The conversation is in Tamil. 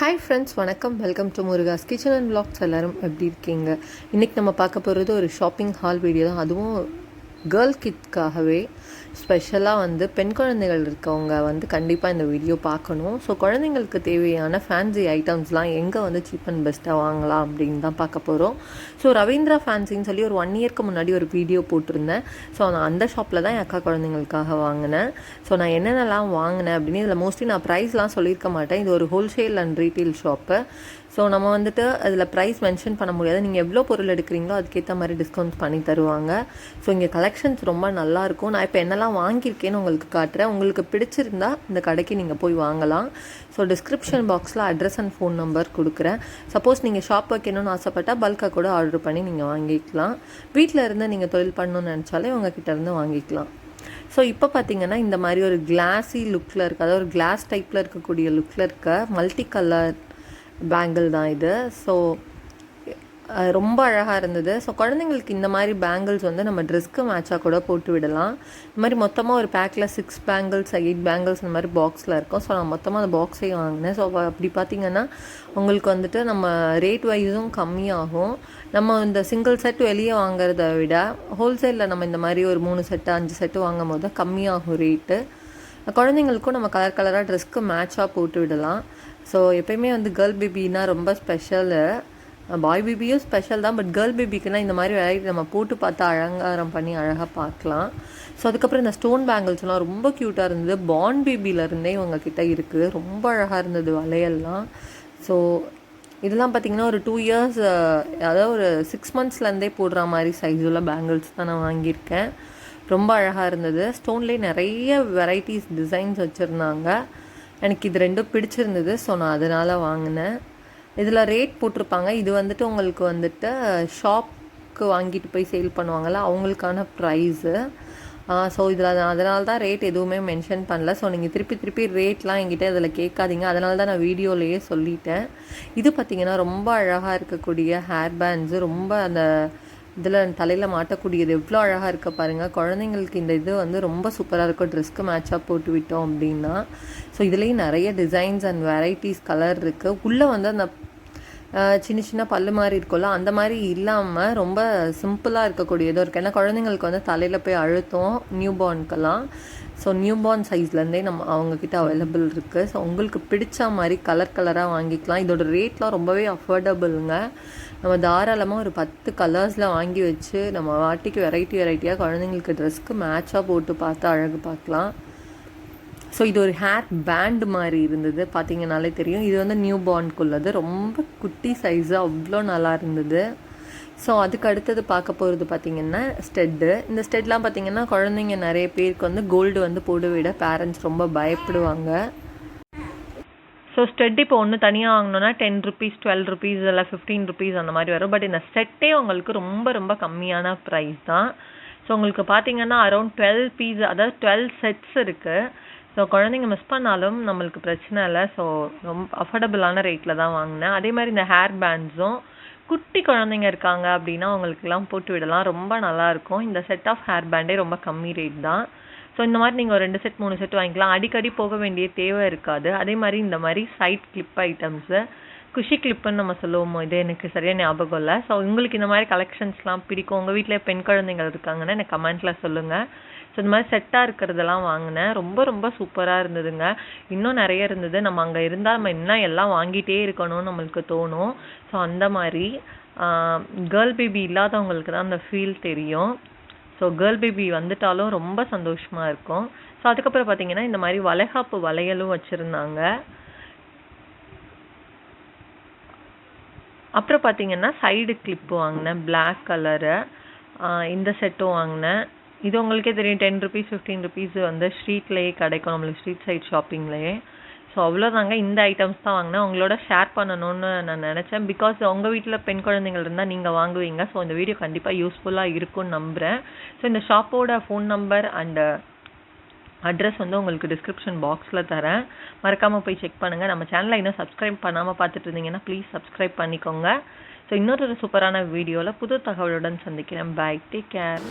ஹாய் ஃப்ரெண்ட்ஸ், வணக்கம். Welcome to Murugas kitchen and vlogs. எல்லோரும் எப்படி இருக்கீங்க? இன்றைக்கி நம்ம பார்க்க போகிறது ஒரு ஷாப்பிங் ஹால் வீடியோ தான். அதுவும் கேர்ள் கிட்ஸ்க்காகவே ஸ்பெஷலாக பெண் குழந்தைகள் இருக்கவங்க கண்டிப்பாக இந்த வீடியோ பார்க்கணும். ஸோ குழந்தைங்களுக்கு தேவையான ஃபேன்சி ஐட்டம்ஸ்லாம் எங்கே சீப் அண்ட் பெஸ்ட்டாக வாங்கலாம் அப்படின்னு தான் பார்க்க போகிறோம். ஸோ ரவீந்திரா ஃபேன்சின்னு சொல்லி ஒரு 1 இயர்க்கு முன்னாடி ஒரு வீடியோ போட்டிருந்தேன். ஸோ நான் அந்த ஷாப்பில் தான் என் அக்கா குழந்தைங்களுக்காக வாங்கினேன். ஸோ நான் என்னென்னலாம் வாங்கினேன் அப்படின்னு இதில் மோஸ்ட்லி நான் ப்ரைஸ்லாம் சொல்லியிருக்க மாட்டேன். இது ஒரு wholesale and retail shop. So நம்ம அதில் ப்ரைஸ் மென்ஷன் பண்ண முடியாது. நீங்கள் எவ்வளோ பொருள் எடுக்கிறீங்களோ அதுக்கேற்ற மாதிரி டிஸ்கவுண்ட்ஸ் பண்ணி தருவாங்க. ஸோ இங்கே கலெக்ஷன்ஸ் ரொம்ப நல்லாயிருக்கும். நான் இப்போ என்னெல்லாம் வாங்கியிருக்கேன்னு உங்களுக்கு காட்டுறேன். உங்களுக்கு பிடிச்சிருந்தா இந்த கடைக்கு நீங்கள் போய் வாங்கலாம். ஸோ டிஸ்கிரிப்ஷன் பாக்ஸில் அட்ரஸ் அண்ட் ஃபோன் நம்பர் கொடுக்குறேன். சப்போஸ் நீங்கள் ஷாப் வைக்கணும்னு ஆசைப்பட்டால் பல்காக கூட ஆர்டர் பண்ணி நீங்கள் வாங்கிக்கலாம். வீட்டில் இருந்து நீங்கள் தொழில் பண்ணணும்னு நினச்சாலே உங்ககிட்ட இருந்து வாங்கிக்கலாம். ஸோ இப்போ பார்த்தீங்கன்னா இந்த மாதிரி ஒரு கிளாஸி லுக்கில் இருக்க, அதாவது ஒரு கிளாஸ் டைப்பில் இருக்கக்கூடிய லுக்கில் இருக்க மல்டி கலர் பேங்கிள் தான் இது. ஸோ ரொம்ப அழகாக இருந்தது. ஸோ குழந்தைங்களுக்கு இந்த மாதிரி பேங்கிள்ஸ் நம்ம ட்ரெஸ்க்கு மேட்சாக கூட போட்டு விடலாம். இந்த மாதிரி மொத்தமாக ஒரு பேக்கில் 6 பேங்கிள்ஸ் 8 பேங்கிள்ஸ் இந்த மாதிரி பாக்ஸில் இருக்கும். ஸோ நான் மொத்தமாக அந்த பாக்ஸையும் வாங்கினேன். ஸோ அப்படி பார்த்திங்கன்னா உங்களுக்கு நம்ம ரேட் வைஸும் கம்மியாகும். நம்ம இந்த சிங்கிள் செட் வெளியே வாங்குறத விட ஹோல்சேலில் நம்ம இந்த மாதிரி ஒரு 3 செட்டு 5 செட்டு வாங்கும் போது கம்மியாகும் ரேட்டு. குழந்தைங்களுக்கும் நம்ம கலர் கலராக ட்ரெஸ்க்கு மேட்சாக போட்டு விடலாம். ஸோ எப்போயுமே கேர்ள் பேபின்னா ரொம்ப ஸ்பெஷலு. பாய் பேபியும் ஸ்பெஷல் தான். பட் கேர்ள் பேபிக்குன்னா இந்த மாதிரி வெரைட்டி நம்ம போட்டு பார்த்து அலங்காரம் பண்ணி அழகாக பார்க்கலாம். ஸோ அதுக்கப்புறம் இந்த ஸ்டோன் பேங்கிள்ஸ்லாம் ரொம்ப க்யூட்டாக இருந்தது. பாண்ட் பேபியிலருந்தே உங்ககிட்ட இருக்குது. ரொம்ப அழகாக இருந்தது வளையல்லாம். ஸோ இதெல்லாம் பார்த்திங்கன்னா ஒரு 2 இயர்ஸ், அதாவது ஒரு 6 மந்த்ஸ்லேருந்தே போடுற மாதிரி சைஸ் உள்ள பேங்கிள்ஸ் தான் நான் வாங்கியிருக்கேன். ரொம்ப அழகாக இருந்தது. ஸ்டோன்லேயே நிறைய வெரைட்டிஸ் டிசைன்ஸ் வச்சுருந்தாங்க. எனக்கு இது ரெண்டும் பிடிச்சிருந்தது. ஸோ நான் அதனால் வாங்கினேன். இதில் ரேட் போட்டிருப்பாங்க. இது உங்களுக்கு ஷாப்புக்கு வாங்கிட்டு போய் சேல் பண்ணுவாங்கள்ல, அவங்களுக்கான ப்ரைஸு. ஸோ இதில் அதனால தான் ரேட் எதுவுமே மென்ஷன் பண்ணல. ஸோ நீங்கள் திருப்பி ரேட்லாம் என்கிட்ட இதில் கேட்காதீங்க. அதனால தான் நான் வீடியோலேயே சொல்லிட்டேன். இது பார்த்திங்கன்னா ரொம்ப அழகாக இருக்கக்கூடிய ஹேர் பேண்ட்ஸு, ரொம்ப அந்த இதில் தலையில் மாட்டக்கூடியது எவ்வளோ அழகாக இருக்க பாருங்கள். குழந்தைங்களுக்கு இந்த இது ரொம்ப சூப்பராக இருக்கும் ட்ரெஸ்க்கு மேட்சாக போட்டு விட்டோம் அப்படின்னா. ஸோ இதுலேயும் நிறைய டிசைன்ஸ் அண்ட் வெரைட்டிஸ் கலர் இருக்குது. உள்ளே அந்த சின்ன பல்லு மாதிரி இருக்கும்ல, அந்த மாதிரி இல்லாமல் ரொம்ப சிம்பிளாக இருக்கக்கூடியதும் இருக்குது. ஏன்னா குழந்தைங்களுக்கு தலையில் போய் அழுத்தம் நியூ பார்னுக்கெல்லாம். ஸோ நியூ பார்ன் சைஸ்லேருந்தே அவங்கக்கிட்ட அவைலபிள் இருக்குது. ஸோ உங்களுக்கு பிடிச்ச மாதிரி கலராக வாங்கிக்கலாம். இதோட ரேட்லாம் ரொம்பவே அஃபோர்டபுளுங்க. நம்ம தாராளமாக ஒரு 10 கலர்ஸில் வாங்கி வச்சு நம்ம வாட்டிக்கு வெரைட்டியாக குழந்தைங்களுக்கு ட்ரெஸ்க்கு மேட்சாக போட்டு பார்த்து அழகு பார்க்கலாம். ஸோ இது ஒரு ஹேர் பேண்ட் மாதிரி இருந்தது. பார்த்திங்கனாலே தெரியும். இது நியூ பார்னுக்குள்ளது. ரொம்ப குட்டி சைஸு, அவ்வளோ நல்லா இருந்தது. ஸோ அதுக்கு அடுத்தது பார்க்க போகிறது பார்த்திங்கன்னா ஸ்டெட்டு. இந்த ஸ்டெட்லாம் பார்த்திங்கன்னா குழந்தைங்க நிறைய பேருக்கு கோல்டு போட விட பேரண்ட்ஸ் ரொம்ப பயப்படுவாங்க. ஸோ ஸ்டெட் இப்போ ஒன்று தனியாக வாங்கினோன்னா 10 ருபீஸ் 12 ருபீஸ் இல்லை 15 ருபீஸ் அந்த மாதிரி வரும். பட் இந்த செட்டே உங்களுக்கு ரொம்ப கம்மியான ப்ரைஸ் தான். ஸோ உங்களுக்கு பார்த்தீங்கன்னா அரௌண்ட் 12 பீஸ், அதாவது 12 செட்ஸ் இருக்குது. ஸோ குழந்தைங்க மிஸ் பண்ணாலும் நம்மளுக்கு பிரச்சனை இல்லை. ஸோ ரொம்ப அஃபோர்டபுளான ரேட்டில் தான் வாங்கினேன். அதே மாதிரி இந்த ஹேர் பேண்ட்ஸும் குட்டி குழந்தைங்க இருக்காங்க அப்படின்னா அவங்களுக்குலாம் போட்டு விடலாம். ரொம்ப நல்லாயிருக்கும். இந்த செட் ஆஃப் ஹேர் பேண்டே ரொம்ப கம்மி ரேட் தான். ஸோ இந்த மாதிரி நீங்கள் ஒரு 2 செட் 3 செட் வாங்கிக்கலாம். அடிக்கடி போக வேண்டிய தேவை இருக்காது. அதே மாதிரி இந்த மாதிரி சைட் கிளிப் ஐட்டம்ஸு, குஷி கிளிப்புன்னு நம்ம சொல்லுவோமோ, இது எனக்கு சரியாக ஞாபகம் இல்லை. ஸோ உங்களுக்கு இந்த மாதிரி கலெக்ஷன்ஸ்லாம் பிடிக்கும், உங்கள் வீட்டில் பெண் குழந்தைங்கள் இருக்காங்கன்னா எனக்கு கமெண்ட்டில் சொல்லுங்கள். ஸோ இந்த மாதிரி செட்டாக இருக்கிறதெல்லாம் வாங்கினேன். ரொம்ப சூப்பராக இருந்ததுங்க. இன்னும் நிறைய இருந்தது. நம்ம அங்கே இருந்தால் நம்ம இன்னும் எல்லாம் வாங்கிட்டே இருக்கணும்னு நம்மளுக்கு தோணும். ஸோ அந்த மாதிரி கேர்ள் பேபி இல்லாதவங்களுக்கு தான் அந்த ஃபீல் தெரியும். ஸோ கேர்ள் பேபி வந்துட்டாலும் ரொம்ப சந்தோஷமாக இருக்கும். ஸோ அதுக்கப்புறம் பார்த்திங்கன்னா இந்த மாதிரி வளைகாப்பு வளையலும் வச்சுருந்தாங்க. அப்புறம் பார்த்திங்கன்னா சைடு கிளிப்பு வாங்கினேன், பிளாக் கலரு. இந்த செட்டும் வாங்கினேன். இது உங்களுக்கே தெரியும், 10 ருபீஸ் 15 ருபீஸ் ஸ்ட்ரீட்லேயே கிடைக்கும், நம்மளுக்கு ஸ்ட்ரீட் சைட் ஷாப்பிங்லேயே. ஸோ அவ்வளோதாங்க. இந்த ஐட்டம்ஸ் தான் வாங்கினேன். உங்களோட ஷேர் பண்ணணும்னு நான் நினச்சேன். பிகாஸ் உங்கள் வீட்டில் பெண் குழந்தைங்கள் இருந்தால் நீங்கள் வாங்குவீங்க. ஸோ இந்த வீடியோ கண்டிப்பாக யூஸ்ஃபுல்லாக இருக்கும்னு நம்புகிறேன். ஸோ இந்த ஷாப்போட ஃபோன் நம்பர் அண்டு அட்ரஸ் உங்களுக்கு டிஸ்கிரிப்ஷன் பாக்ஸில் தரேன். மறக்காமல் போய் செக் பண்ணுங்கள். நம்ம சேனலை இன்னும் சப்ஸ்கிரைப் பண்ணாமல் பார்த்துட்டு இருந்தீங்கன்னா ப்ளீஸ் சப்ஸ்கிரைப் பண்ணிக்கோங்க. ஸோ இன்னொரு சூப்பரான வீடியோவில் புது தகவலுடன் சந்திக்கிறேன். Bye, take care.